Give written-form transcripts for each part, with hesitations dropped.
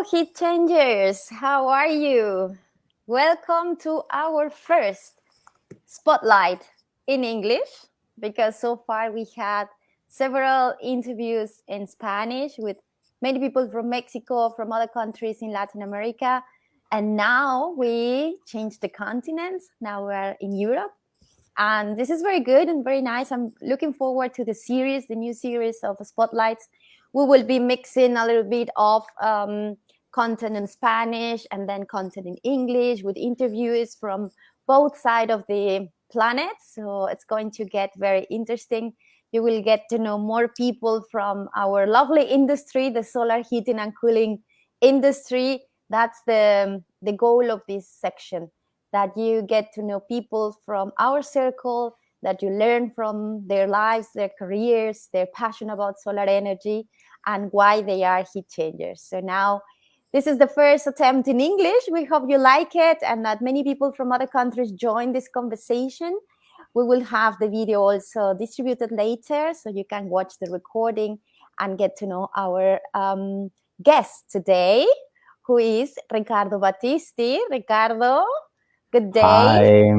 Heat Changers, how are you? Welcome to our first spotlight in English because so far we had several interviews in Spanish with many people from Mexico, from other countries in Latin America, and now we changed the continents. Now we're in Europe, and this is very good and very nice. I'm looking forward to the new series of spotlights. We will be mixing a little bit of content in Spanish and then content in English with interviews from both sides of the planet. So it's going to get very interesting. You will get to know more people from our lovely industry, the solar heating and cooling industry. That's the goal of this section, that you get to know people from our circle, that you learn from their lives, their careers, their passion about solar energy, and why they are heat changers. So now this is the first attempt in English. We hope you like it and that many people from other countries join this conversation. We will have the video also distributed later so you can watch the recording and get to know our guest today, who is Ricardo Battisti. Ricardo, good day. Hi,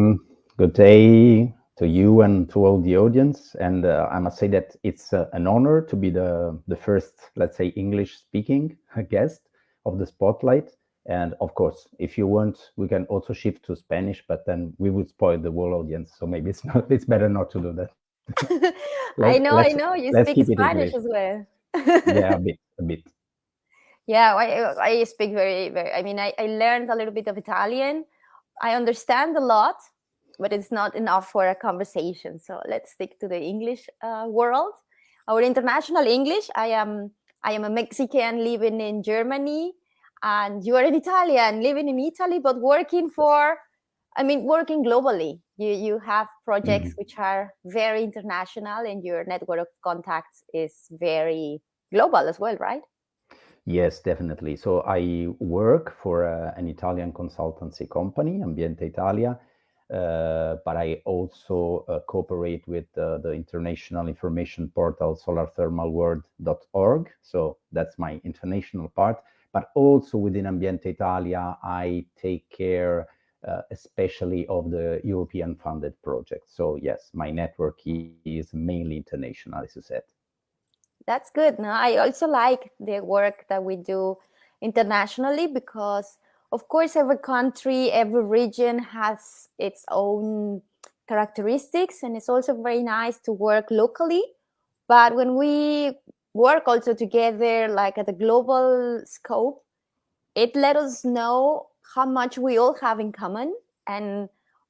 good day to you and to all the audience. And I must say that it's an honor to be the first, let's say, English-speaking guest of the Spotlight. And of course, if you want, we can also shift to Spanish, but then we would spoil the whole audience. So maybe it's better not to do that. I know. You Let's speak keep it Spanish English. as well. Yeah, a bit. Yeah, I speak very. I mean, I learned a little bit of Italian. I understand a lot, but it's not enough for a conversation. So let's stick to the English world, our international English. I am a Mexican living in Germany, and you are an Italian living in Italy, but working globally. You have projects which are very international, and your network of contacts is very global as well, right? Yes, definitely. So I work for an Italian consultancy company, Ambiente Italia, but I also cooperate with the international information portal solarthermalworld.org. So that's my international part. But also within Ambiente Italia, I take care especially of the European funded projects. So yes, my network is mainly international, as you said. That's good. No, I also like the work that we do internationally because, of course, every country, every region has its own characteristics, and it's also very nice to work locally. But when we work also together, like at a global scope, it let us know how much we all have in common, and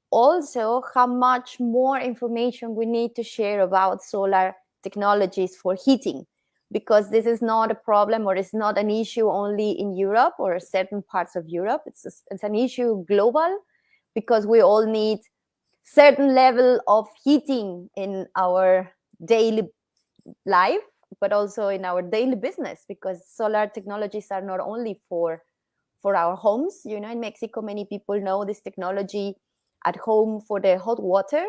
also how much more information we need to share about solar technologies for heating, because this is not a problem or it's not an issue only in Europe or certain parts of Europe. It's an issue global, because we all need certain level of heating in our daily life, but also in our daily business, because solar technologies are not only for our homes. In Mexico, many people know this technology at home for the hot water.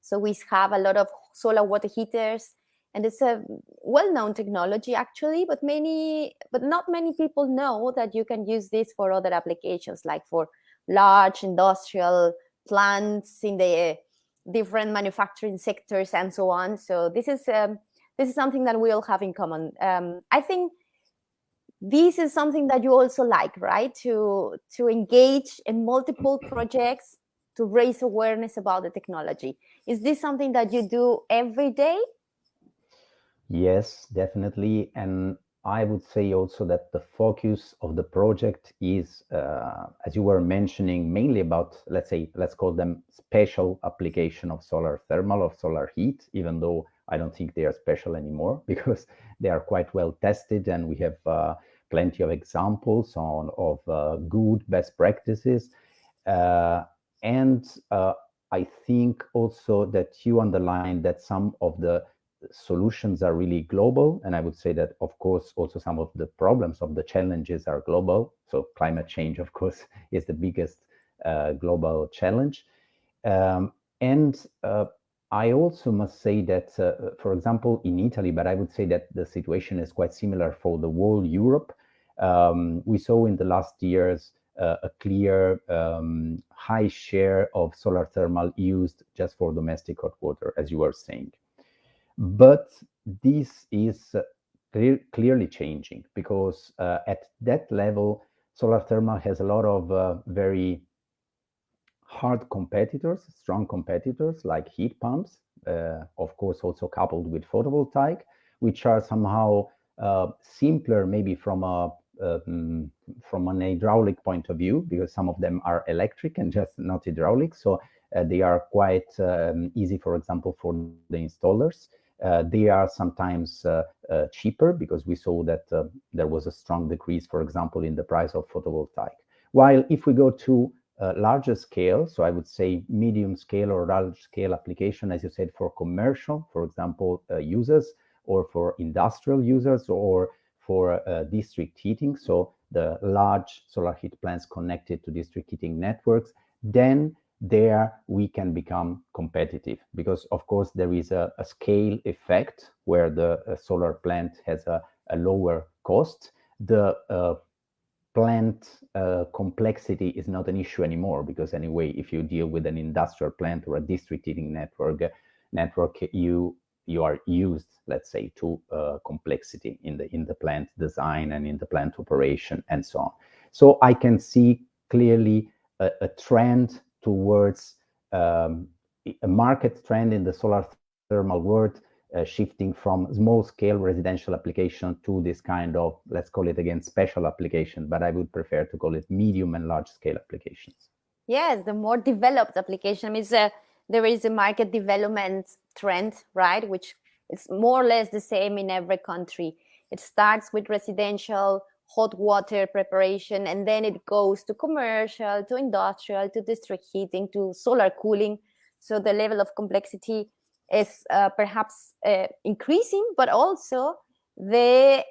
So we have a lot of solar water heaters, and it's a well-known technology actually, but not many people know that you can use this for other applications, like for large industrial plants in the different manufacturing sectors and so on. So this is something that we all have in common. I think this is something that you also like, right? To engage in multiple projects to raise awareness about the technology. Is this something that you do every day? Yes, definitely. And I would say also that the focus of the project is, as you were mentioning, mainly about, let's call them special application of solar thermal, of solar heat, even though I don't think they are special anymore because they are quite well tested and we have plenty of examples of good best practices. And I think also that you underlined that some of the solutions are really global. And I would say that, of course, also some of the problems of the challenges are global. So climate change, of course, is the biggest global challenge. And I also must say that, for example, in Italy, but I would say that the situation is quite similar for the whole Europe. we saw in the last years a clear high share of solar thermal used just for domestic hot water, as you were saying. But this is clearly changing, because at that level, solar thermal has a lot of very hard competitors, strong competitors like heat pumps, of course, also coupled with photovoltaic, which are somehow simpler, maybe from an hydraulic point of view, because some of them are electric and just not hydraulic. So they are quite easy, for example, for the installers. They are sometimes cheaper, because we saw that there was a strong decrease, for example, in the price of photovoltaic. While if we go to larger scale, so I would say medium scale or large scale application, as you said, for commercial, for example, users, or for industrial users, or for district heating, so the large solar heat plants connected to district heating networks, then there we can become competitive, because of course there is a scale effect where the solar plant has a lower cost. The plant complexity is not an issue anymore, because anyway, if you deal with an industrial plant or a district heating network, you are used, let's say, to complexity in the plant design and in the plant operation and so on. So I can see clearly a trend towards a market trend in the solar thermal world, shifting from small-scale residential application to this kind of, let's call it again, special application, but I would prefer to call it medium and large-scale applications. Yes, the more developed application is there is a market development trend, right? Which is more or less the same in every country. It starts with residential hot water preparation, and then it goes to commercial, to industrial, to district heating, to solar cooling. So the level of complexity is perhaps increasing, but also the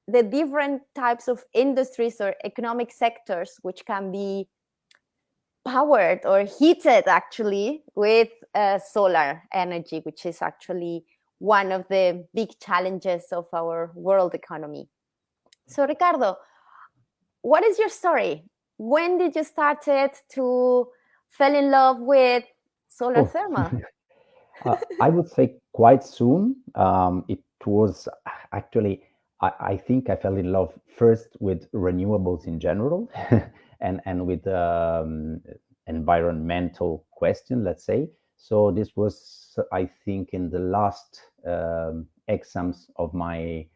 different types of industries or economic sectors which can be powered or heated actually with solar energy, which is actually one of the big challenges of our world economy. So Ricardo, what is your story? When did you start to fall in love with solar thermal? I would say quite soon. It was actually, I think I fell in love first with renewables in general and with environmental question, let's say. So this was, I think, in the last exams of my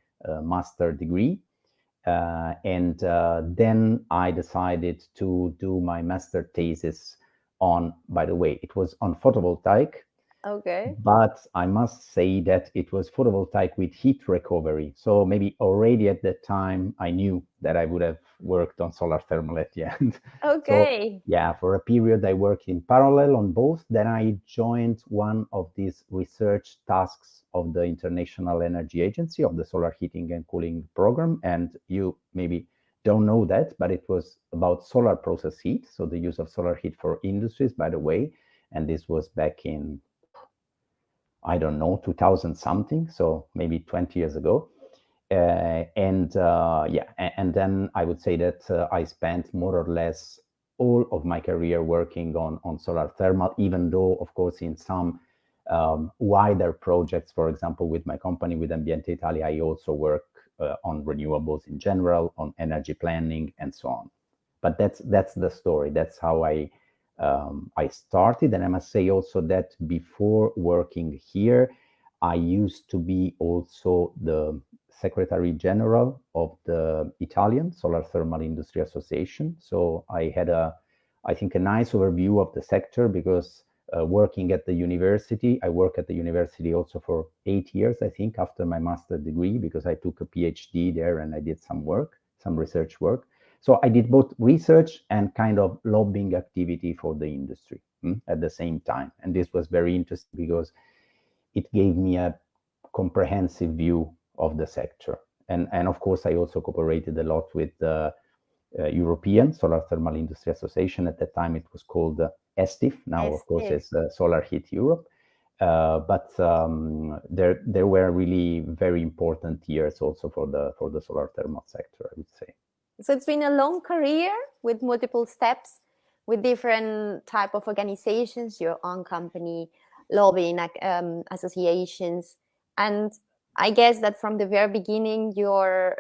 master degree. And then I decided to do my master thesis on, by the way, it was on photovoltaic. Okay. But I must say that it was photovoltaic with heat recovery. So maybe already at that time, I knew that I would have worked on solar thermal at the end. Okay. So yeah, for a period, I worked in parallel on both. Then I joined one of these research tasks of the International Energy Agency, of the Solar Heating and Cooling Program. And you maybe don't know that, but it was about solar process heat. So the use of solar heat for industries, by the way. And this was back in, I don't know, 2000 something, so maybe 20 years ago. And then I would say that I spent more or less all of my career working on solar thermal, even though, of course, in some wider projects, for example, with my company, with Ambiente Italia, I also work on renewables in general, on energy planning, and so on. But that's the story. That's how I started. And I must say also that before working here, I used to be also the Secretary General of the Italian Solar Thermal Industry Association. So I had I think, a nice overview of the sector, because working at the university, I worked at the university also for 8 years, I think, after my master's degree, because I took a PhD there and I did some work, some research work. So I did both research and kind of lobbying activity for the industry at the same time. And this was very interesting because it gave me a comprehensive view of the sector. And of course, I also cooperated a lot with the European Solar Thermal Industry Association. At that time, it was called ESTIF. Now, of course, it's Solar Heat Europe. But there were really very important years also for the solar thermal sector, I would say. So it's been a long career with multiple steps, with different type of organizations, your own company, lobbying associations, and I guess that from the very beginning, your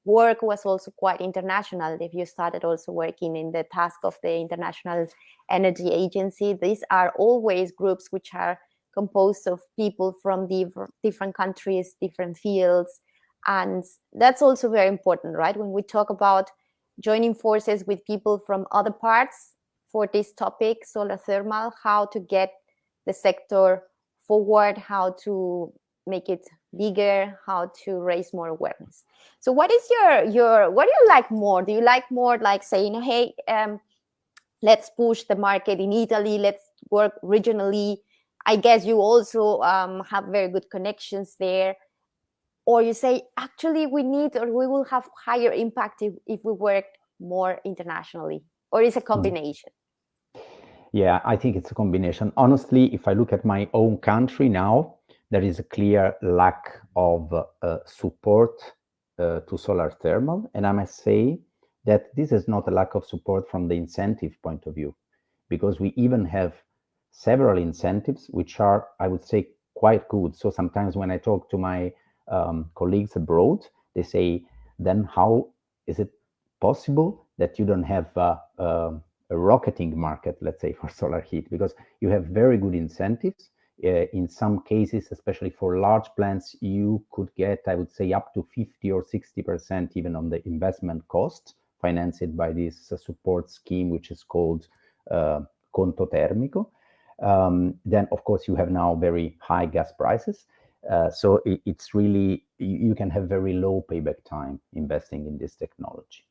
work was also quite international. If you started also working in the task of the International Energy Agency, these are always groups which are composed of people from different countries, different fields. And that's also very important, right? When we talk about joining forces with people from other parts for this topic, solar thermal, how to get the sector forward, how to make it bigger, how to raise more awareness. So what is your what do you like more? Do you like more like saying, hey, let's push the market in Italy, let's work regionally? I guess you also have very good connections there. Or you say, actually, we need or we will have higher impact if we work more internationally? Or is a combination? Yeah, I think it's a combination. Honestly, if I look at my own country now, there is a clear lack of support to solar thermal. And I must say that this is not a lack of support from the incentive point of view, because we even have several incentives which are, I would say, quite good. So sometimes when I talk to my colleagues abroad, they say, then how is it possible that you don't have a rocketing market, let's say, for solar heat? Because you have very good incentives. In some cases, especially for large plants, you could get, I would say, up to 50 or 60% even on the investment cost, financed by this support scheme, which is called Conto Termico. Then, of course, you have now very high gas prices. So it's really, you can have very low payback time investing in this technology.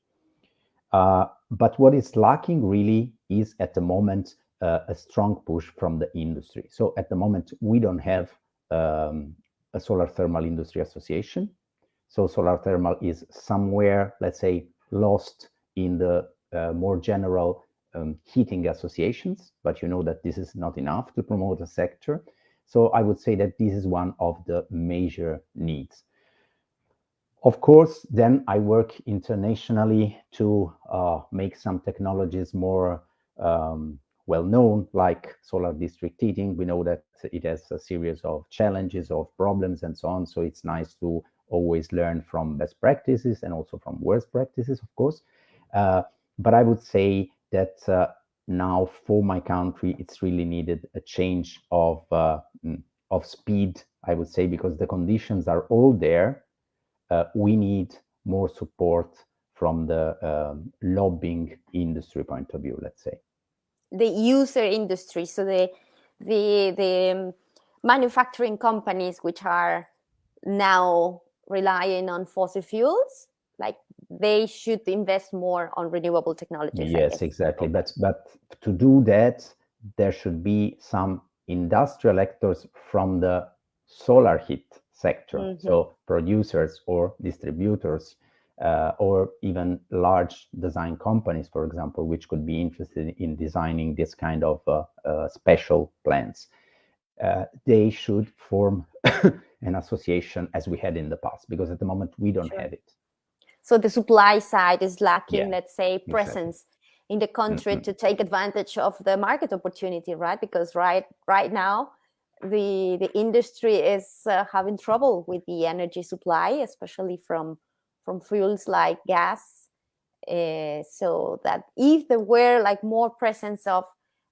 But what is lacking really is at the moment a strong push from the industry. So at the moment, we don't have a solar thermal industry association. So solar thermal is somewhere, let's say, lost in the more general heating associations, but you know that this is not enough to promote a sector. So I would say that this is one of the major needs. Of course, then I work internationally to make some technologies more well-known, like solar district heating. We know that it has a series of challenges, of problems, and so on. So it's nice to always learn from best practices and also from worst practices, of course. But I would say that now for my country, it's really needed a change of speed, I would say, because the conditions are all there. We need more support from the lobbying industry point of view, let's say. The user industry, so the manufacturing companies which are now relying on fossil fuels, like they should invest more on renewable technologies. Yes, exactly. But to do that, there should be some industrial actors from the solar heat sector, so producers or distributors, or even large design companies, for example, which could be interested in designing this kind of special plants. They should form an association as we had in the past, because at the moment we don't have it. So the supply side is lacking, Yeah, let's say, presence in the country to take advantage of the market opportunity, right? Because right now, the industry is having trouble with the energy supply, especially from fuels like gas. So that if there were like more presence of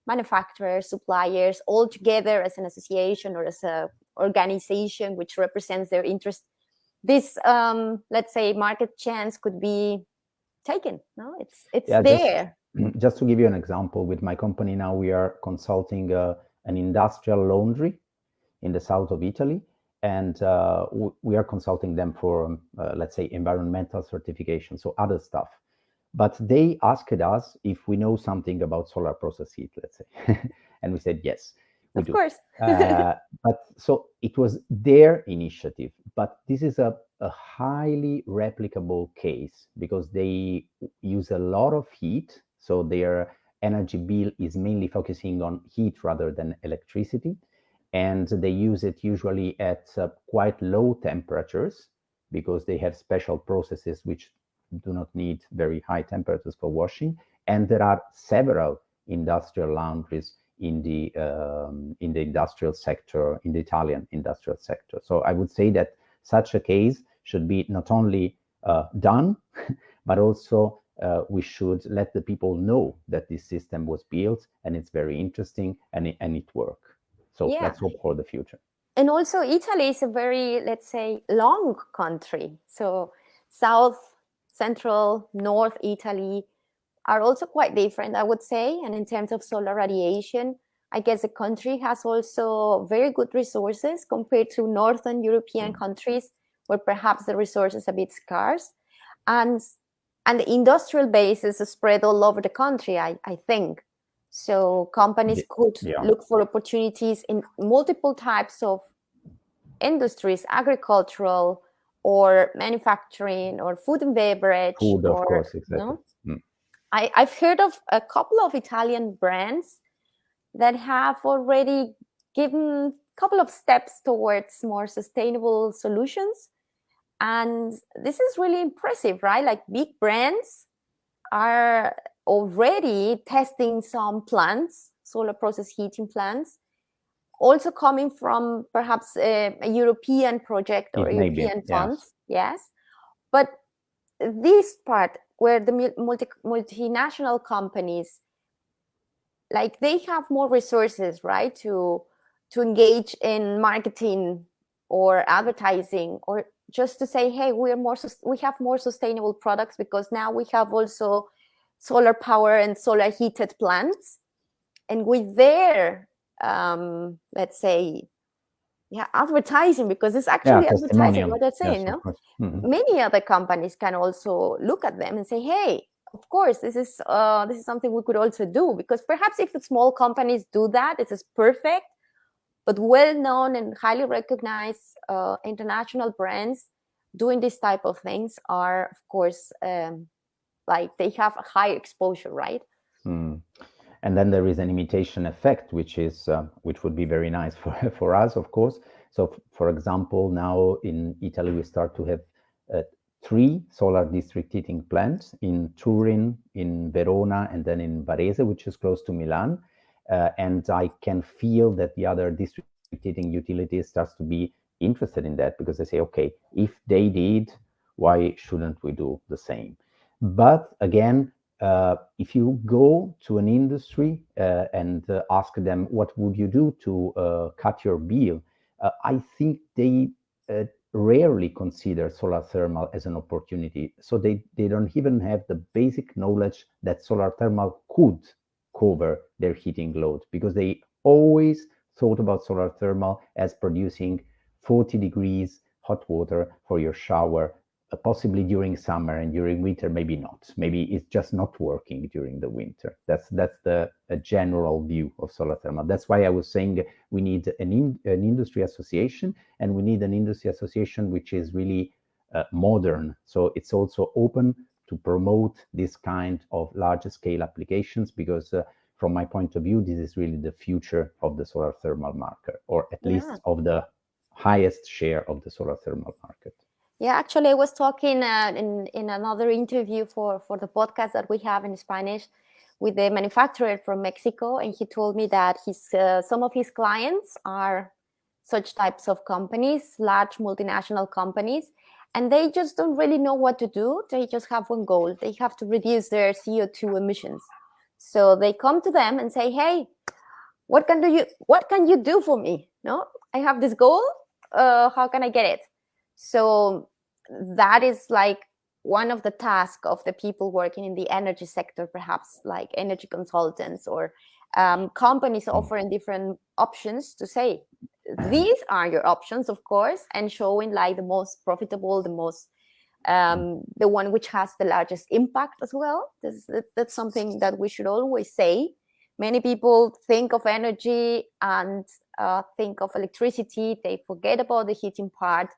manufacturers, suppliers all together as an association or as a organization which represents their interest, this let's say market chance could be taken. No, it's there. Just to give you an example, with my company now, we are consulting an industrial laundry in the south of Italy, and we are consulting them for, let's say, environmental certification, so other stuff. But they asked us if we know something about solar process heat, let's say, and we said yes, we do. Of course. But so it was their initiative, but this is a highly replicable case because they use a lot of heat, so their energy bill is mainly focusing on heat rather than electricity. and they use it usually at quite low temperatures because they have special processes which do not need very high temperatures for washing. And there are several industrial laundries in the industrial sector, in the Italian industrial sector. So I would say that such a case should be not only done, but also we should let the people know that this system was built and it's very interesting and it works. So let's hope for the future. And also Italy is a very, let's say, long country. So South, Central, North Italy are also quite different, I would say. And in terms of solar radiation, I guess the country has also very good resources compared to Northern European countries where perhaps the resources are a bit scarce. And the industrial base is spread all over the country, I think. So companies could look for opportunities in multiple types of industries, agricultural or manufacturing or food and beverage. Food, of course, exactly. No? I've heard of a couple of Italian brands that have already given a couple of steps towards more sustainable solutions. And this is really impressive, right? Like big brands are already testing some plants, solar process heating plants, also coming from perhaps a European project or European funds. Yes. But this part where the multinational companies, like they have more resources, right, to engage in marketing or advertising, or just to say, hey, we have more sustainable products because now we have also solar power and solar heated plants. And with their, let's say, advertising, because it's actually advertising what they're saying, no? Mm-hmm. Many other companies can also look at them and say, hey, of course, this is something we could also do, because perhaps if the small companies do that, it is perfect. But well-known and highly recognized international brands doing this type of things are, of course, like they have a high exposure, right? Mm. And then there is an imitation effect, which would be very nice for us, of course. So, for example, now in Italy, we start to have 3 solar district heating plants in Turin, in Verona, and then in Varese, which is close to Milan. And I can feel that the other district heating utilities starts to be interested in that, because they say, okay, if they did, why shouldn't we do the same? But again, if you go to an industry and ask them, what would you do to cut your bill? I think they rarely consider solar thermal as an opportunity. So they don't even have the basic knowledge that solar thermal could cover their heating load, because they always thought about solar thermal as producing 40 degrees hot water for your shower, possibly during summer, and during winter maybe not. Maybe it's just not working during the winter. That's the general view of solar thermal. That's why I was saying we need an industry association, and we need an industry association which is really modern. So it's also open to promote this kind of larger scale applications, because from my point of view, this is really the future of the solar thermal market, or at least of the highest share of the solar thermal market. Yeah, actually, I was talking in another interview for the podcast that we have in Spanish with a manufacturer from Mexico, and he told me that some of his clients are such types of companies, large multinational companies, and they just don't really know what to do. They just have one goal. They have to reduce their CO2 emissions. So they come to them and say, hey, what can you do for me? No, I have this goal. How can I get it? So that is like one of the tasks of the people working in the energy sector, perhaps like energy consultants or companies offering different options to say, these are your options, of course, and showing like the most profitable, the most the one which has the largest impact as well. That's something that we should always say. Many people think of energy and think of electricity. They forget about the heating part,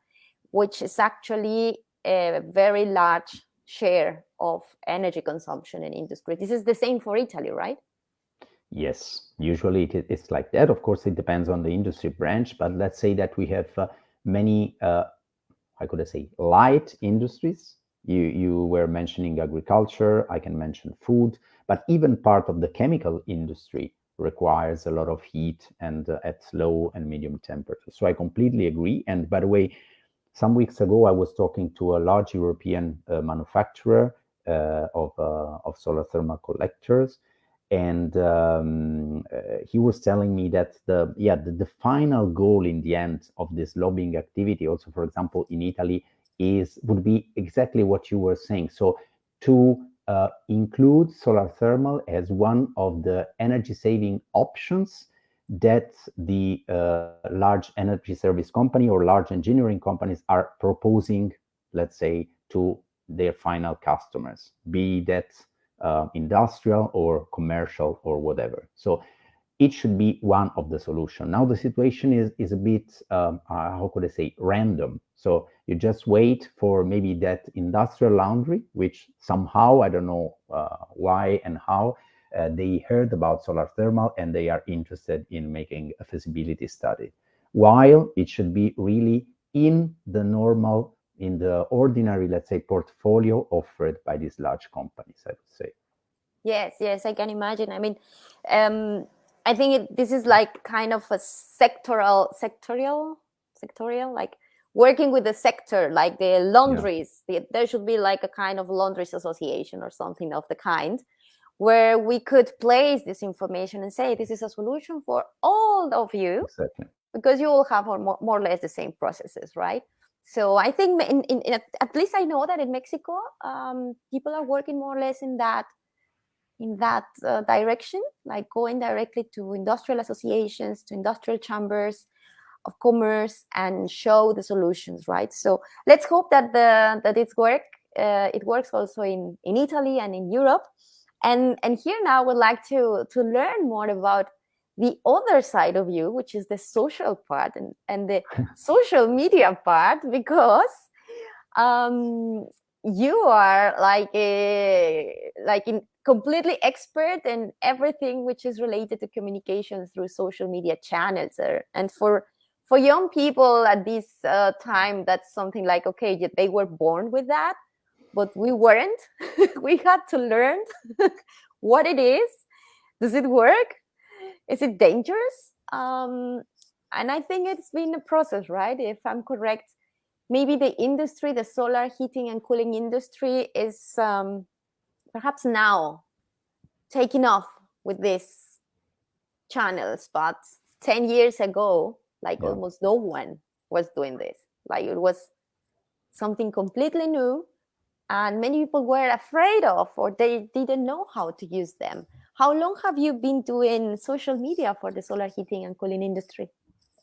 which is actually a very large share of energy consumption in industry. This is the same for Italy, right? Yes, usually it's like that. Of course, it depends on the industry branch, but let's say that we have many, how could I say, light industries. You were mentioning agriculture, I can mention food, but even part of the chemical industry requires a lot of heat and at low and medium temperature. So I completely agree. And by the way, some weeks ago, I was talking to a large European manufacturer of solar thermal collectors, and he was telling me that the final goal in the end of this lobbying activity, also for example in Italy, would be exactly what you were saying. So to include solar thermal as one of the energy saving options that the large energy service company or large engineering companies are proposing, let's say, to their final customers, be that industrial or commercial or whatever. So it should be one of the solution. Now the situation is a bit, how could I say, random. So you just wait for maybe that industrial laundry, which somehow, I don't know why and how, they heard about solar thermal and they are interested in making a feasibility study. While it should be really in the normal, in the ordinary, let's say, portfolio offered by these large companies, I would say. Yes, yes, I can imagine. I mean, I think this is like kind of a sectorial, like working with the sector, like the Yeah, laundries. There should be like a kind of laundries association or something of the kind, where we could place this information and say this is a solution for all of you, exactly. because you all have more or less the same processes, right? So I think at least I know that in Mexico, people are working more or less in that direction, like going directly to industrial associations, to industrial chambers of commerce, and show the solutions, right? So let's hope that it works also in Italy and in Europe. And here now I would like to learn more about the other side of you, which is the social part and the social media part, because um, you are like in completely expert in everything which is related to communication through social media channels. And for young people at this time, that's something like, okay, they were born with that, but we weren't. We had to learn what it is. Does it work? Is it dangerous? And I think it's been a process, right? If I'm correct, maybe the industry, the solar heating and cooling industry, is perhaps now taking off with these channels, but 10 years ago, like Yeah. almost no one was doing this. Like it was something completely new, and many people were afraid of, or they didn't know how to use them. How long have you been doing social media for the solar heating and cooling industry?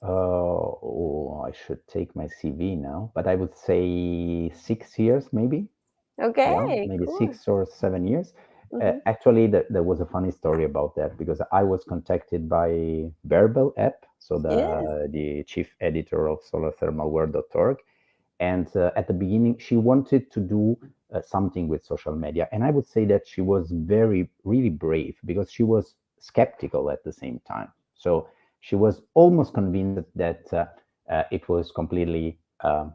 Oh, I should take my CV now, but I would say 6 years, maybe. Yeah, Okay, maybe cool. 6 or 7 years. Hmm. Actually, there was a funny story about that because I was contacted by Verbal app, so Yes. the chief editor of solarthermalworld.org, and at the beginning she wanted to do something with social media, and I would say that she was very really brave because she was skeptical at the same time. So she was almost convinced that it was completely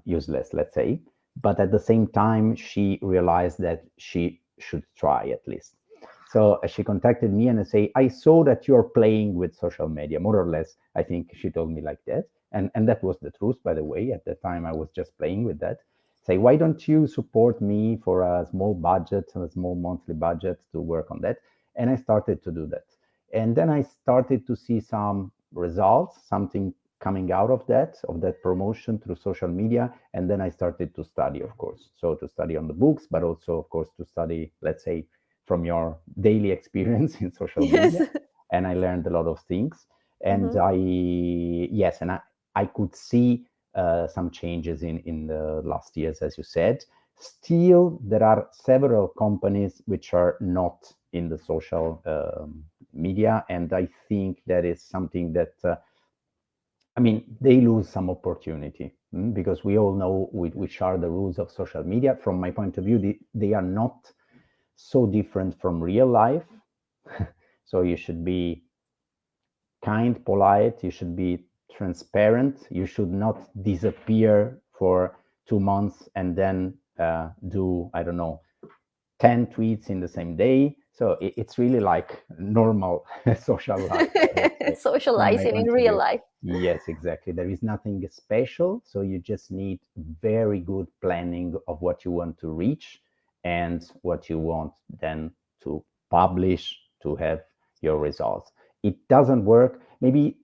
useless, let's say, but at the same time she realized that she should try at least. So she contacted me and say, I saw that you're playing with social media, more or less. I think she told me like that. And that was the truth, by the way. At the time, I was just playing with that. Say, why don't you support me for a small budget, a small monthly budget to work on that? And I started to do that. And then I started to see some results, something coming out of that promotion through social media. And then I started to study, of course. So to study on the books, but also, of course, to study, let's say, from your daily experience in social Yes. media. And I learned a lot of things. And Hmm. yes, and I could see some changes in the last years, as you said. Still, there are several companies which are not in the social media, and I think that is something that I mean, they lose some opportunity because we all know which are the rules of social media. From my point of view, they are not so different from real life. So you should be kind, polite, you should be transparent, you should not disappear for 2 months and then do, I don't know, 10 tweets in the same day. So it's really like normal social life. From my Socializing in point of real view. life. Yes, exactly. There is nothing special. So you just need very good planning of what you want to reach and what you want then to publish to have your results. It doesn't work. Maybe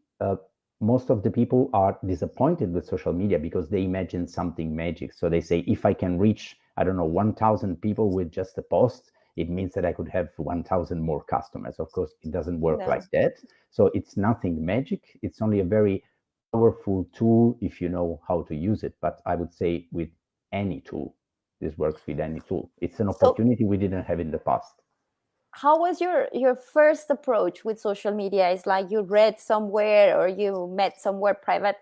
most of the people are disappointed with social media because they imagine something magic. So they say, if I can reach, I don't know, 1,000 people with just a post, it means that I could have 1,000 more customers. Of course, it doesn't work No. like that. So it's nothing magic. It's only a very powerful tool if you know how to use it. But I would say with any tool, this works with any tool. It's an So opportunity we didn't have in the past. how was your first approach with social media? Is like you read somewhere or you met somewhere private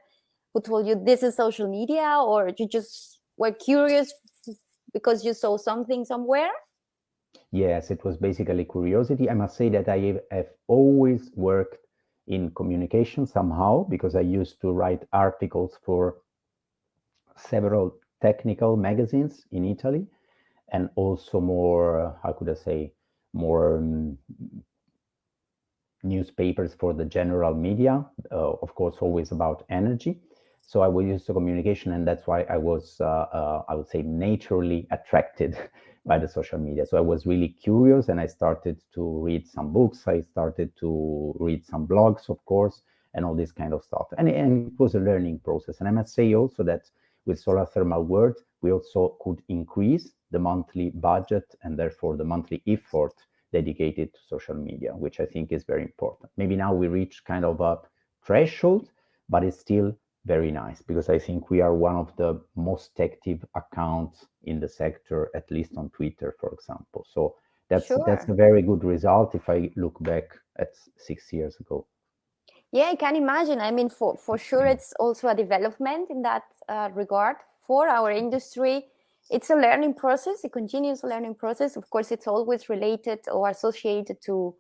who told you this is social media, or you just were curious because you saw something somewhere? Yes, it was basically curiosity. I must say that I have always worked in communication somehow because I used to write articles for several technical magazines in Italy and also more, how could I say, more newspapers for the general media, of course, always about energy. So I was used to communication, and that's why I was, I would say, naturally attracted by the social media. So I was really curious, and I started to read some books. I started to read some blogs, of course, and all this kind of stuff. And it was a learning process. And I must say also that with Solar Thermal World, we also could increase the monthly budget and therefore the monthly effort dedicated to social media, which I think is very important. Maybe now we reach kind of a threshold, but it's still very nice because I think we are one of the most active accounts in the sector, at least on Twitter, for example. So that's Sure. a very good result if I look back at 6 years ago. Yeah, I can imagine. I mean, for sure, it's also a development in that regard for our industry. It's a learning process, a continuous learning process. Of course, it's always related or associated to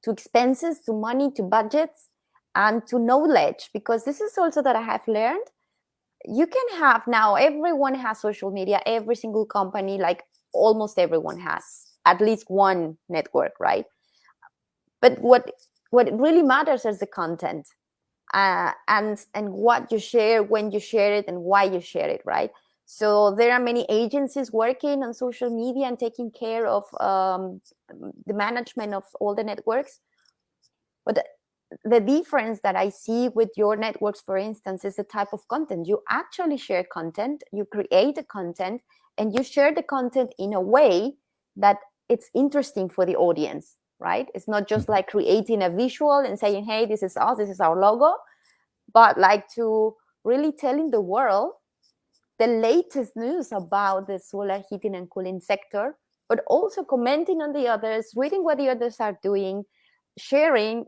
expenses, to money, to budgets, and to knowledge. Because this is also that I have learned. You can have now, everyone has social media, every single company, like almost everyone has at least one network, right? But what really matters is the content, and what you share, when you share it, and why you share it, right? So there are many agencies working on social media and taking care of the management of all the networks. But the difference that I see with your networks, for instance, is the type of content. You actually share content, you create the content, and you share the content in a way that it's interesting for the audience, right? It's not just like creating a visual and saying, hey, this is us, this is our logo, but like to really telling the world the latest news about the solar heating and cooling sector, but also commenting on the others, reading what the others are doing, sharing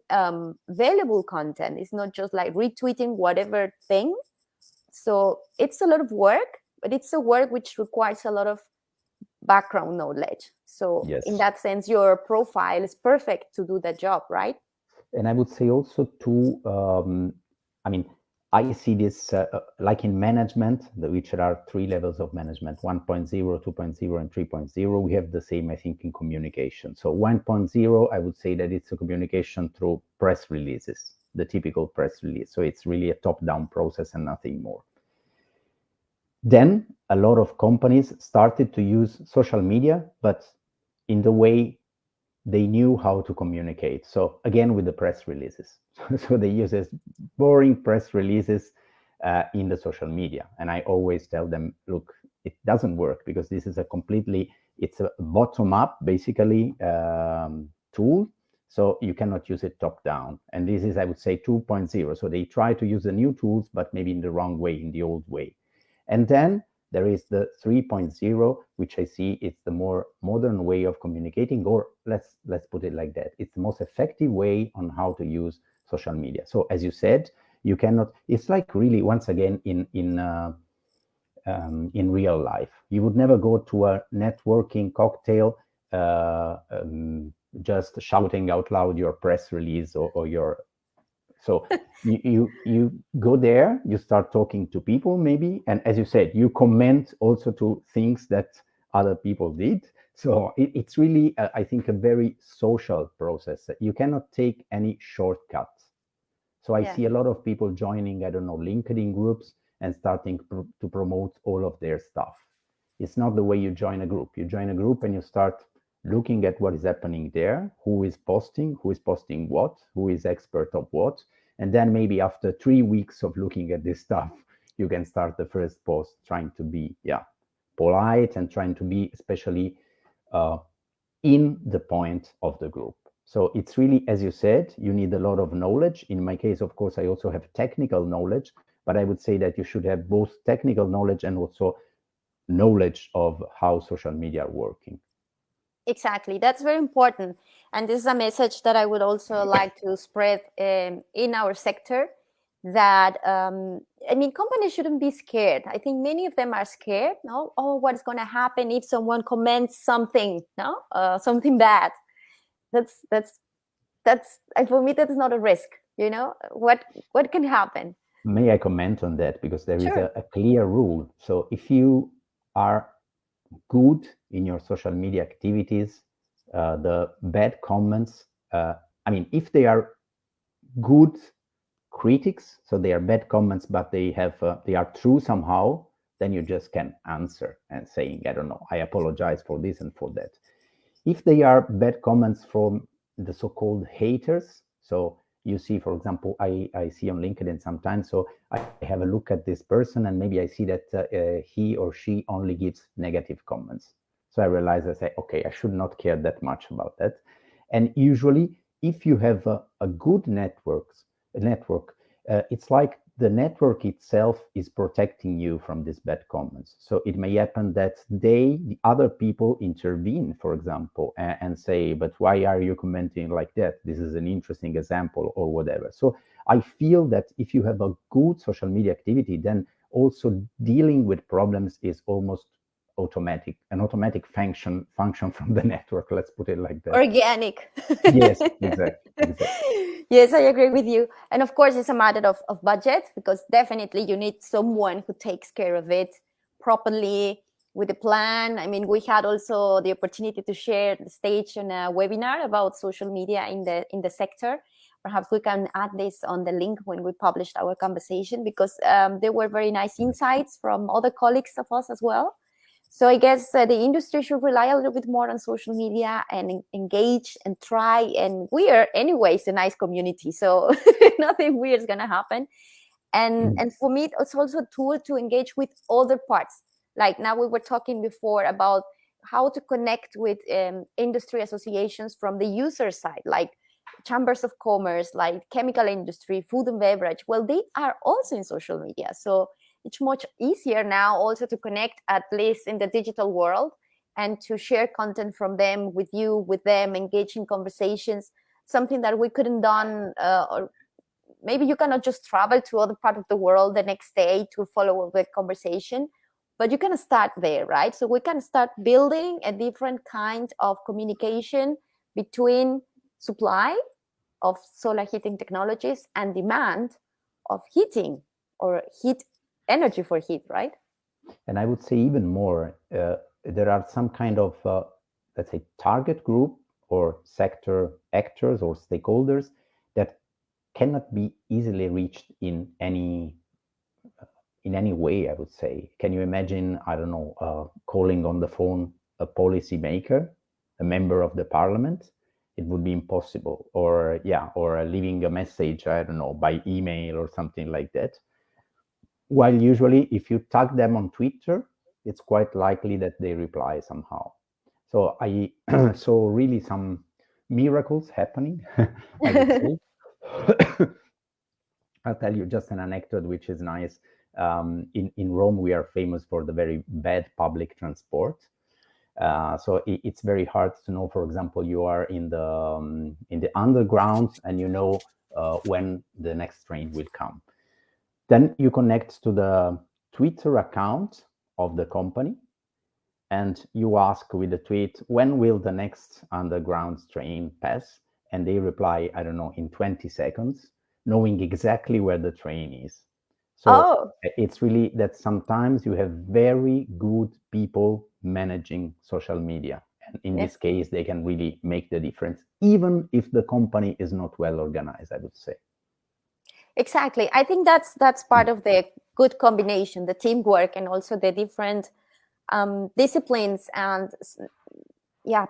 valuable content. It's not just like retweeting whatever thing. So it's a lot of work, but it's a work which requires a lot of background knowledge. So in Yes. that sense, your profile is perfect to do that job, right? And I would say also too, I mean, I see this like in management, which there are three levels of management, 1.0, 2.0, and 3.0. We have the same, I think, in communication. So 1.0, I would say that it's a communication through press releases, the typical press release. So it's really a top-down process and nothing more. Then a lot of companies started to use social media, but in the way they knew how to communicate. So again, with the press releases. So they use this boring press releases in the social media. And I always tell them, look, it doesn't work because this is it's a bottom up, basically, tool. So you cannot use it top down. And this is, I would say, 2.0. So they try to use the new tools, but maybe in the wrong way, in the old way. And then there is the 3.0, which I see it's the more modern way of communicating, or let's put it like that. It's the most effective way on how to use social media. So as you said, you cannot, it's like really, once again, in real life. You would never go to a networking cocktail just shouting out loud your press release or your. So you go there, you start talking to people maybe, and as you said, you comment also to things that other people did. So it's really, I think, a very social process. You cannot take any shortcuts. So I Yeah. see a lot of people joining, I don't know, LinkedIn groups and starting to promote all of their stuff. It's not the way you join a group. You join a group and you start looking at what is happening there, who is posting what, who is expert of what. And then maybe after 3 weeks of looking at this stuff, you can start the first post trying to be, polite and trying to be especially in the point of the group. So it's really, as you said, you need a lot of knowledge. In my case, of course, I also have technical knowledge, but I would say that you should have both technical knowledge and also knowledge of how social media are working. Exactly. That's very important. And this is a message that I would also like to spread in our sector, that, I mean, companies shouldn't be scared. I think many of them are scared. No, oh, what's going to happen if someone comments something? No, something bad. That's for me, that's not a risk. You know, what can happen? May I comment on that? Because there is Sure. a clear rule. So if you are good in your social media activities, the bad comments, I mean, if they are good critics, so they are bad comments, but they are true somehow, then you just can answer and saying, I don't know, I apologize for this and for that. If they are bad comments from the so-called haters, so you see, for example, I see on LinkedIn sometimes, so I have a look at this person and maybe I see that he or she only gives negative comments. So I realize, I say, okay, I should not care that much about that. And usually, if you have a good network, it's like the network itself is protecting you from these bad comments. So it may happen that the other people intervene, for example, and say, but why are you commenting like that? This is an interesting example or whatever. So I feel that if you have a good social media activity, then also dealing with problems is almost an automatic function from the network. Let's put it like that. Organic. Yes, exactly. Yes, I agree with you. And of course, it's a matter of budget, because definitely you need someone who takes care of it properly with a plan. I mean, we had also the opportunity to share the stage on a webinar about social media in the sector. Perhaps we can add this on the link when we published our conversation, because there were very nice insights from other colleagues of us as well. So I guess the industry should rely a little bit more on social media and engage and try. And we are anyways a nice community, so nothing weird is gonna happen. And for me, it's also a tool to engage with other parts. Like now we were talking before about how to connect with industry associations from the user side, like chambers of commerce, like chemical industry, food and beverage. Well, they are also in social media, so it's much easier now also to connect, at least in the digital world, and to share content from them with you, with them, engage in conversations, something that we couldn't done, or maybe you cannot just travel to other part of the world the next day to follow the conversation, but you can start there, right? So we can start building a different kind of communication between supply of solar heating technologies and demand of heating or heat energy for heat, right? And I would say even more, there are some kind of, let's say, target group or sector actors or stakeholders that cannot be easily reached in any way, I would say. Can you imagine, I don't know, calling on the phone a policymaker, a member of the parliament? It would be impossible. Or leaving a message, I don't know, by email or something like that. While usually if you tag them on Twitter, it's quite likely that they reply somehow. So I saw really some miracles happening, I would say. I'll tell you just an anecdote, which is nice. In Rome, we are famous for the very bad public transport. So it's very hard to know. For example, you are in the underground, and you know when the next train will come. Then you connect to the Twitter account of the company, and you ask with a tweet, when will the next underground train pass? And they reply, I don't know, in 20 seconds, knowing exactly where the train is. So Oh, it's really that sometimes you have very good people managing social media. And in yes, this case, they can really make the difference, even if the company is not well organized, I would say. exactly. I think that's part of the good combination, the teamwork, and also the different disciplines. And yeah,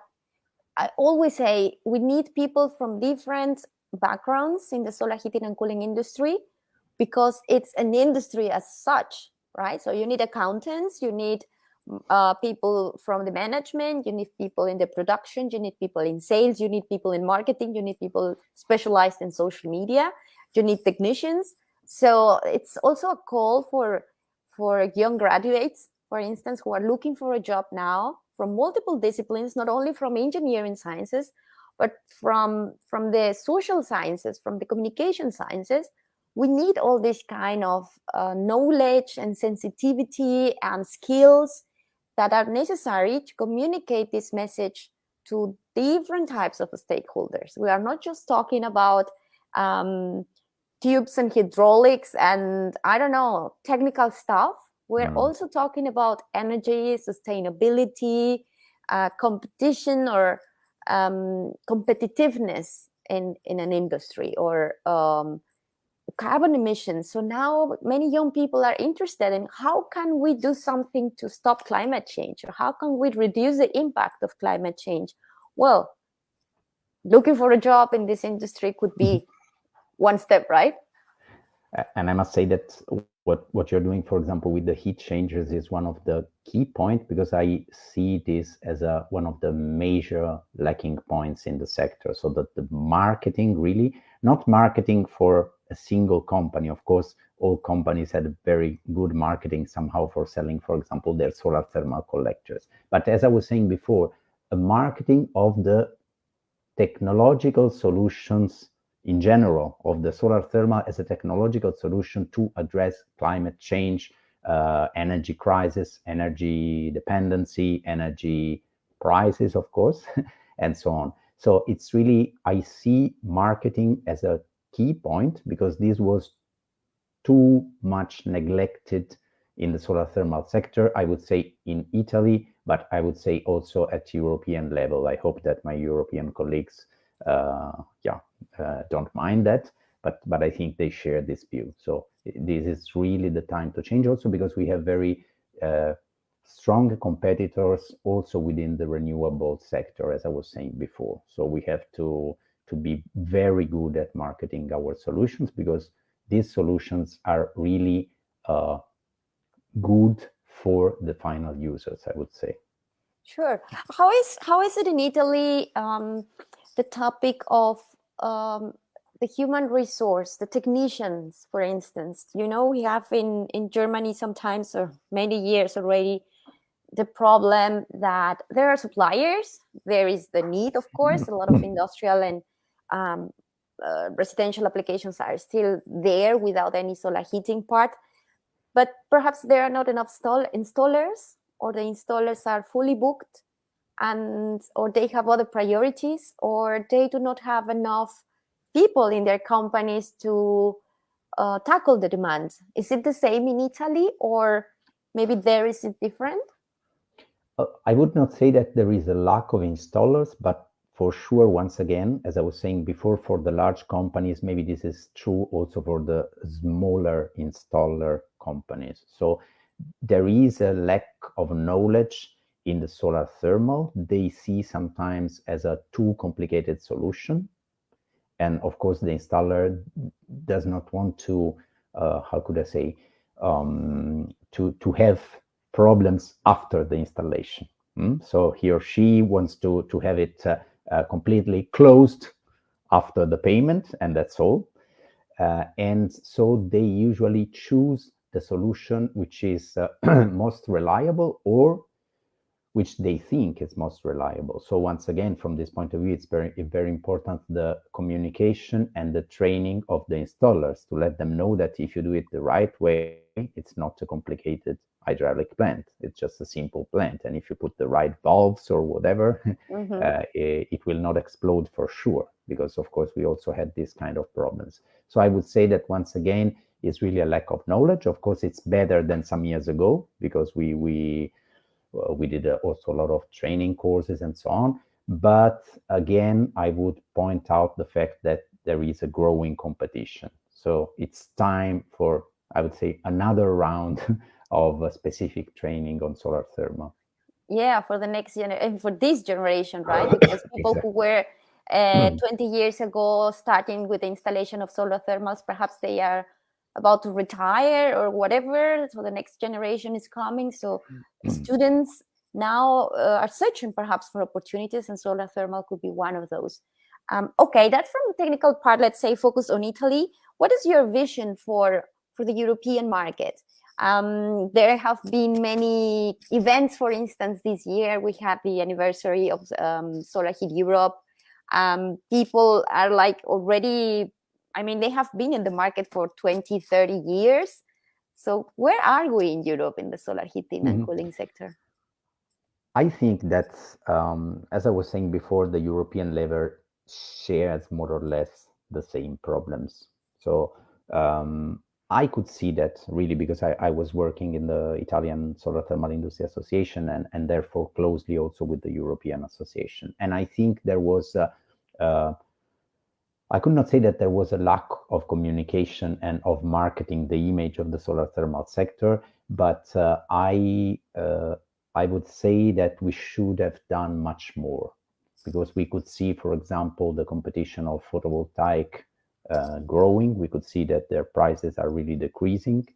I always say we need people from different backgrounds in the solar heating and cooling industry because it's an industry as such, right? So you need accountants, you need people from the management, you need people in the production, you need people in sales, you need people in marketing, you need people specialized in social media, you need technicians. So it's also a call for young graduates, for instance, who are looking for a job now from multiple disciplines, not only from engineering sciences, but from the social sciences, from the communication sciences. We need all this kind of knowledge and sensitivity and skills that are necessary to communicate this message to different types of stakeholders. We are not just talking about tubes and hydraulics and, I don't know, technical stuff. We're also talking about energy, sustainability, competition, or competitiveness in an industry, or carbon emissions. So now many young people are interested in how can we do something to stop climate change, or how can we reduce the impact of climate change. Well, looking for a job in this industry could be one step, right? And I must say that what you're doing, for example, with the heat changers is one of the key points, because I see this as one of the major lacking points in the sector. So that the marketing, really not marketing for a single company. Of course, all companies had a very good marketing somehow for selling, for example, their solar thermal collectors. But as I was saying before, a marketing of the technological solutions in general, of the solar thermal as a technological solution to address climate change, energy crisis, energy dependency, energy prices, of course, and so on. So it's really, I see marketing as a key point, because this was too much neglected in the solar thermal sector, I would say in Italy, but I would say also at European level. I hope that my European colleagues don't mind that, but I think they share this view. So this is really the time to change, also because we have very strong competitors also within the renewable sector, as I was saying before. So we have to be very good at marketing our solutions, because these solutions are really good for the final users, I would say. Sure. How is it in Italy? The topic of the human resource, the technicians, for instance. We have in Germany sometimes, or many years already, the problem that there are suppliers. There is the need, of course. A lot of industrial and residential applications are still there without any solar heating part. But perhaps there are not enough installers, or the installers are fully booked, or they have other priorities, or they do not have enough people in their companies to tackle the demand. Is it the same in Italy, or maybe there is it different? I would not say that there is a lack of installers, but for sure, once again, as I was saying before, for the large companies, maybe this is true also for the smaller installer companies. So there is a lack of knowledge in the solar thermal. They see sometimes as a too complicated solution. And of course, the installer does not want to, how could I say, to have problems after the installation. So he or she wants to have it completely closed after the payment, and that's all. And so they usually choose the solution which is most reliable, or which they think is most reliable. So once again, from this point of view, it's very important, the communication and the training of the installers, to let them know that if you do it the right way, it's not a complicated hydraulic plant. It's just a simple plant. And if you put the right valves or whatever, it will not explode for sure, because of course we also had this kind of problems. So I would say that once again, it's really a lack of knowledge. Of course, it's better than some years ago, because we did also a lot of training courses and so on. But again, I would point out the fact that there is a growing competition. So it's time for, I would say, another round of specific training on solar thermal. Yeah, for the next generation, for this generation, right? Because people who were 20 years ago starting with the installation of solar thermals, perhaps they are about to retire or whatever. So the next generation is coming. So students now are searching perhaps for opportunities, and solar thermal could be one of those. Okay, that's from the technical part, let's say, focused on Italy. What is your vision for the European market? There have been many events, for instance, this year we had the anniversary of Solar Heat Europe. People are like already, I mean, they have been in the market for 20, 30 years. So where are we in Europe in the solar heating and cooling sector? I think that, as I was saying before, the European level shares more or less the same problems. So I could see that really, because I was working in the Italian Solar Thermal Industry Association, and therefore closely also with the European Association. And I think there was, I could not say that there was a lack of communication and of marketing the image of the solar thermal sector, but I would say that we should have done much more, because we could see, for example, the competition of photovoltaic growing. We could see that their prices are really decreasing,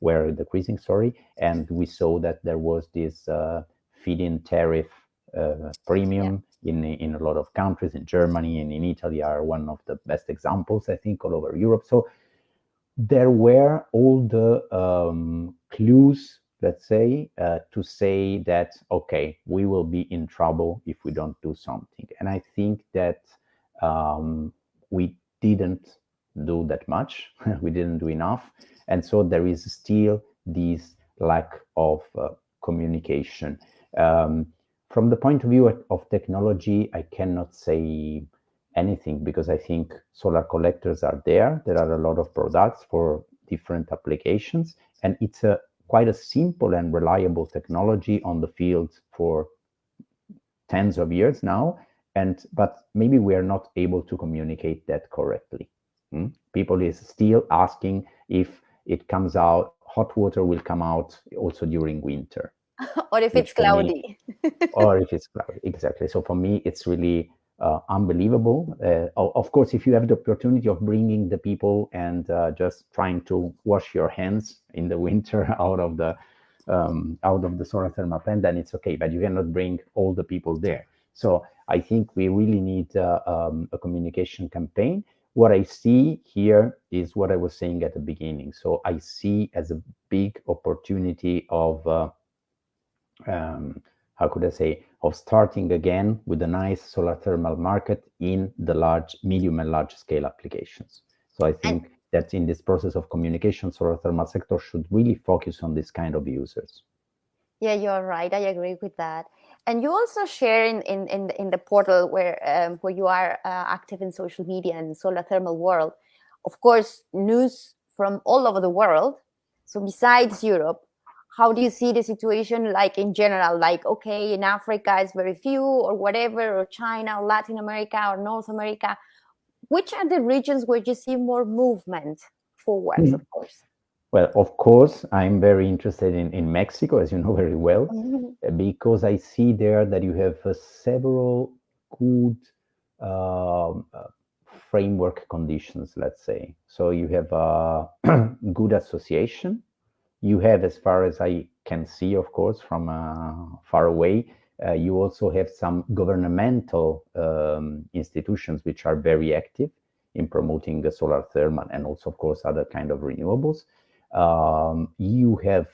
and we saw that there was this feed-in tariff premium in a lot of countries. In Germany and in Italy are one of the best examples, I think, all over Europe. So there were all the clues, let's say, to say that, okay, we will be in trouble if we don't do something. And I think that we didn't do that much. We didn't do enough. And so there is still this lack of communication. From the point of view of technology, I cannot say anything, because I think solar collectors are there. There are a lot of products for different applications, and it's quite a simple and reliable technology on the field for tens of years now. But maybe we are not able to communicate that correctly. People is still asking if it comes out, hot water will come out also during winter. Or if it's cloudy. Or if it's cloudy, exactly. So for me, it's really unbelievable. Of course, if you have the opportunity of bringing the people and just trying to wash your hands in the winter out of the solar thermal plant, then it's okay. But you cannot bring all the people there. So I think we really need a communication campaign. What I see here is what I was saying at the beginning. So I see as a big opportunity of how could I say, of starting again with a nice solar thermal market in the medium and large scale applications. So I think that in this process of communication, solar thermal sector should really focus on this kind of users. Yeah, you're right. I agree with that. And you also share in the portal where you are active in social media and solar thermal world, of course, news from all over the world. So besides Europe, how do you see the situation like in general? Like, okay, in Africa it's very few or whatever, or China or Latin America or North America. Which are the regions where you see more movement forwards, of course? Well, of course, I'm very interested in Mexico, as you know very well, because I see there that you have several good framework conditions, let's say. So you have a good association. You have, as far as I can see, of course, from far away, you also have some governmental institutions which are very active in promoting the solar thermal and also, of course, other kind of renewables. You have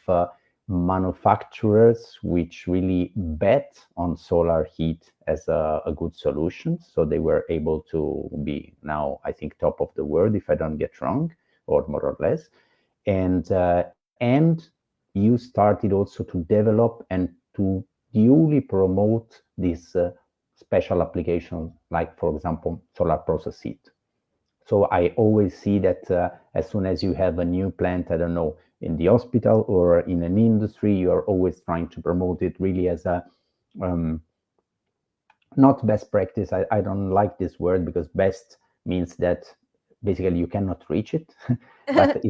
manufacturers which really bet on solar heat as a good solution. So they were able to be now, I think, top of the world, if I don't get wrong, or more or less. And you started also to develop and to duly promote this special application, like, for example, solar process heat. So I always see that as soon as you have a new plant, I don't know, in the hospital or in an industry, you're always trying to promote it really as a not best practice. I don't like this word because best means that basically you cannot reach it, but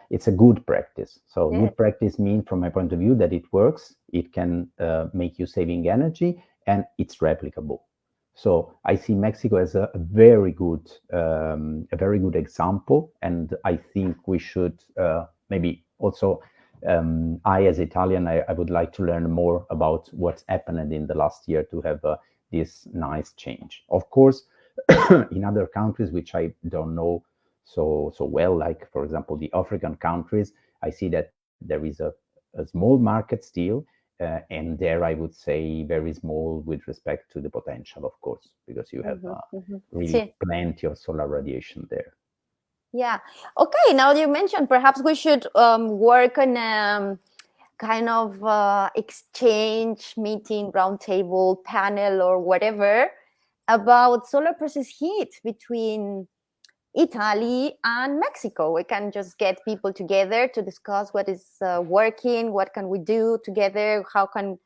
it's a good practice. So Yeah. good practice means, from my point of view, that it works, it can make you saving energy, and it's replicable. So I see Mexico as a very good example, and I think we should maybe also. I, as Italian, I would like to learn more about what's happened in the last year to have this nice change. Of course, in other countries which I don't know so well, like for example the African countries, I see that there is a small market still, and there I would say very small with respect to the potential, of course, because you have really Sí. plenty of solar radiation there. Yeah. Okay. Now you mentioned perhaps we should work on kind of exchange meeting, roundtable, panel, or whatever about solar process heat between Italy and Mexico. We can just get people together to discuss what is working, what can we do together, how can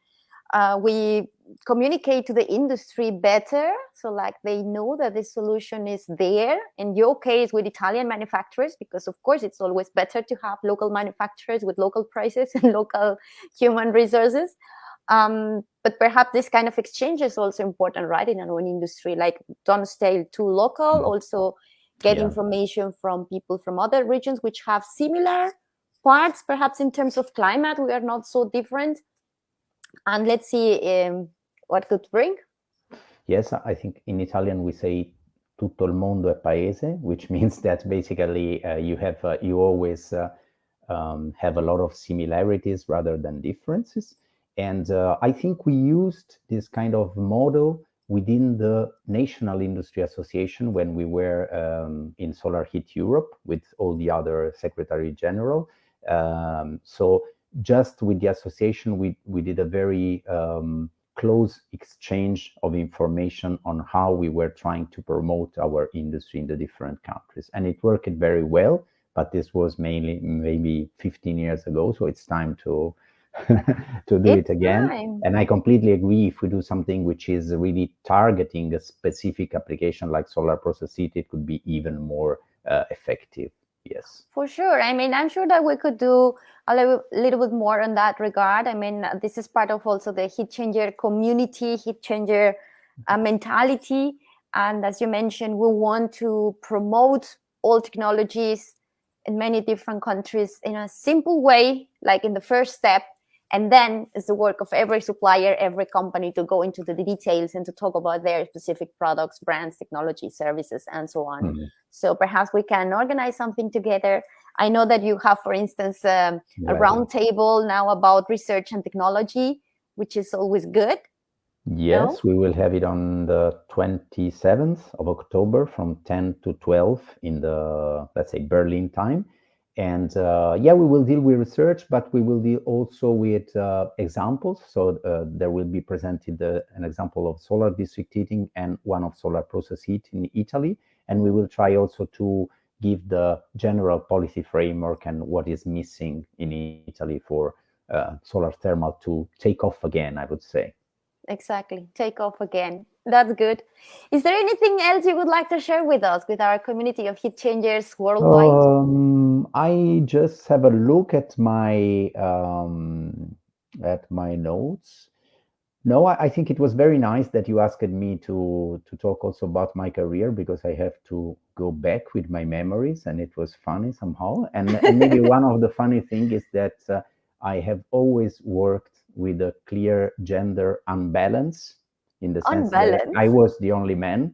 we communicate to the industry better, so like they know that this solution is there. In your case with Italian manufacturers, because of course it's always better to have local manufacturers with local prices and local human resources. But perhaps this kind of exchange is also important, right, in our own industry. Like, don't stay too local. Also get information from people from other regions which have similar parts, perhaps in terms of climate we are not so different, and let's see what could bring. Yes, I think in Italian we say tutto il mondo è paese, which means that basically you always have a lot of similarities rather than differences. And I think we used this kind of model within the National Industry Association when we were in Solar Heat Europe with all the other Secretary General. So just with the association, we did a very close exchange of information on how we were trying to promote our industry in the different countries. And it worked very well, but this was mainly maybe 15 years ago. So it's time to to do it again. Time. And I completely agree. If we do something which is really targeting a specific application like solar process heat, it could be even more effective. Yes. For sure. I mean, I'm sure that we could do a little bit more in that regard. I mean, this is part of also the heat changer community, heat changer mentality. And as you mentioned, we want to promote all technologies in many different countries in a simple way, like in the first step. And then it's the work of every supplier, every company to go into the details and to talk about their specific products, brands, technology, services, and so on. Mm-hmm. So perhaps we can organize something together. I know that you have, for instance, a roundtable now about research and technology, which is always good. Yes, we will have it on the 27th of October from 10 to 12 in the, let's say, Berlin time. And we will deal with research, but we will deal also with examples. So there will be presented an example of solar district heating and one of solar process heat in Italy. And we will try also to give the general policy framework and what is missing in Italy for solar thermal to take off again, I would say. Exactly. Take off again. That's good. Is there anything else you would like to share with us, with our community of heat changers worldwide? I just have a look at my notes. No, I think it was very nice that you asked me to talk also about my career, because I have to go back with my memories, and it was funny somehow. And maybe one of the funny thing is that I have always worked with a clear gender unbalance, in the sense that I was the only man,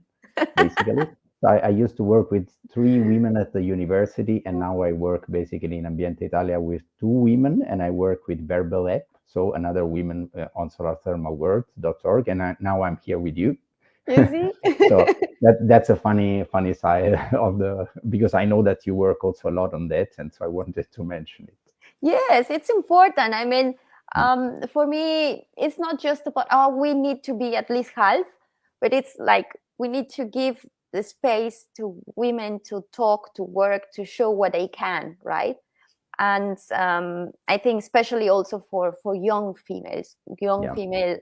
basically. I used to work with 3 women at the university, and now I work basically in Ambiente Italia with 2 women, and I work with Verbal App, so another woman on solarthermalworld.org, and now I'm here with you. You see? So that's a funny side of because I know that you work also a lot on that, and so I wanted to mention it. Yes, it's important. I mean, for me, it's not just about, oh, we need to be at least half, but it's like we need to give the space to women to talk, to work, to show what they can, right? And I think especially also for young females, female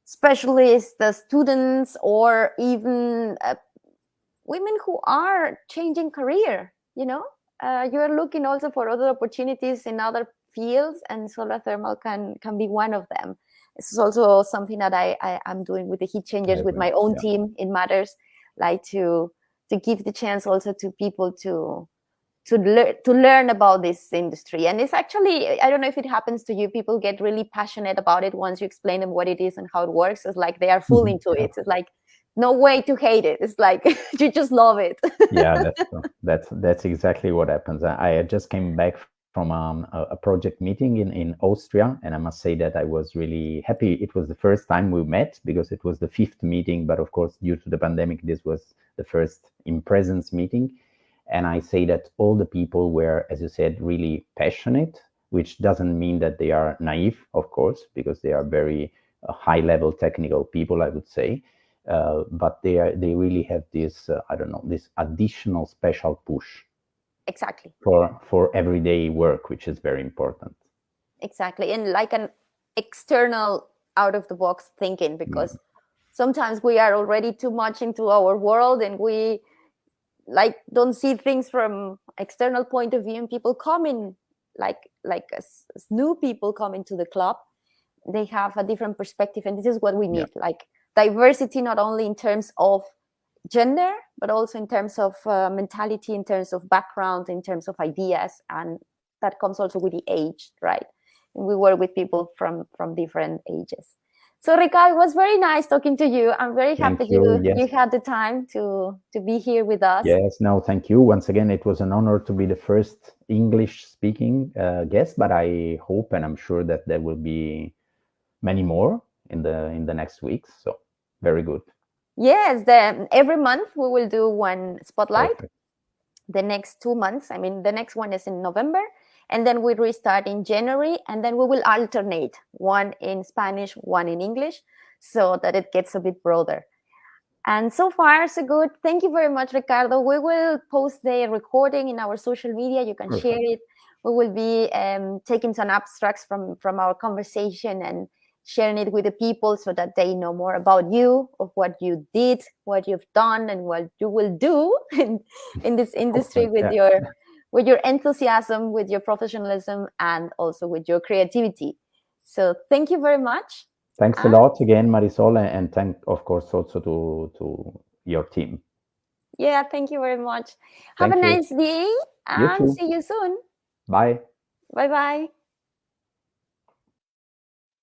specialists, the students, or even women who are changing career, you're looking also for other opportunities in other fields, and solar thermal can be one of them. This is also something that I am doing with the heat changers with my own team in Matters, like to give the chance also to people to learn about this industry. And it's actually, I don't know if it happens to you, people get really passionate about it once you explain them what it is and how it works. It's like they are full into it. It's like no way to hate it. It's like you just love it. Yeah, that's exactly what happens. I just came back from a project meeting in Austria, and I must say that I was really happy. It was the first time we met because it was the 5th meeting, but of course, due to the pandemic, this was the first in presence meeting. And I say that all the people were, as you said, really passionate, which doesn't mean that they are naive, of course, because they are very high-level technical people, I would say. But they really have this, this additional special push. Exactly. For everyday work, which is very important. Exactly. And like an external out of the box thinking, because sometimes we are already too much into our world and we don't see things from external point of view, and people come in as new people come into the club, they have a different perspective, and this is what we need, like diversity, not only in terms of gender, but also in terms of mentality, in terms of background, in terms of ideas, and that comes also with the age, right? And we work with people from different ages. So Ricardo, it was very nice talking to you. I'm very happy you had the time to be here with us. Yes, no, thank you. Once again, it was an honor to be the first English-speaking guest, but I hope and I'm sure that there will be many more in the next weeks. So very good. Yes, every month we will do one spotlight. Perfect. The next 2 months, I mean, the next one is in November, and then we restart in January, and then we will alternate, one in Spanish, one in English, so that it gets a bit broader. And so far, so good. Thank you very much, Ricardo. We will post the recording in our social media. You can share it. We will be taking some abstracts from our conversation and sharing it with the people so that they know more about you, of what you did, what you've done, and what you will do in this industry with your enthusiasm, with your professionalism, and also with your creativity. So thank you very much. Thanks a lot again, Marisol, and thank, of course, also to your team. Yeah, thank you very much. Have a nice day, and see you soon. Bye. Bye-bye.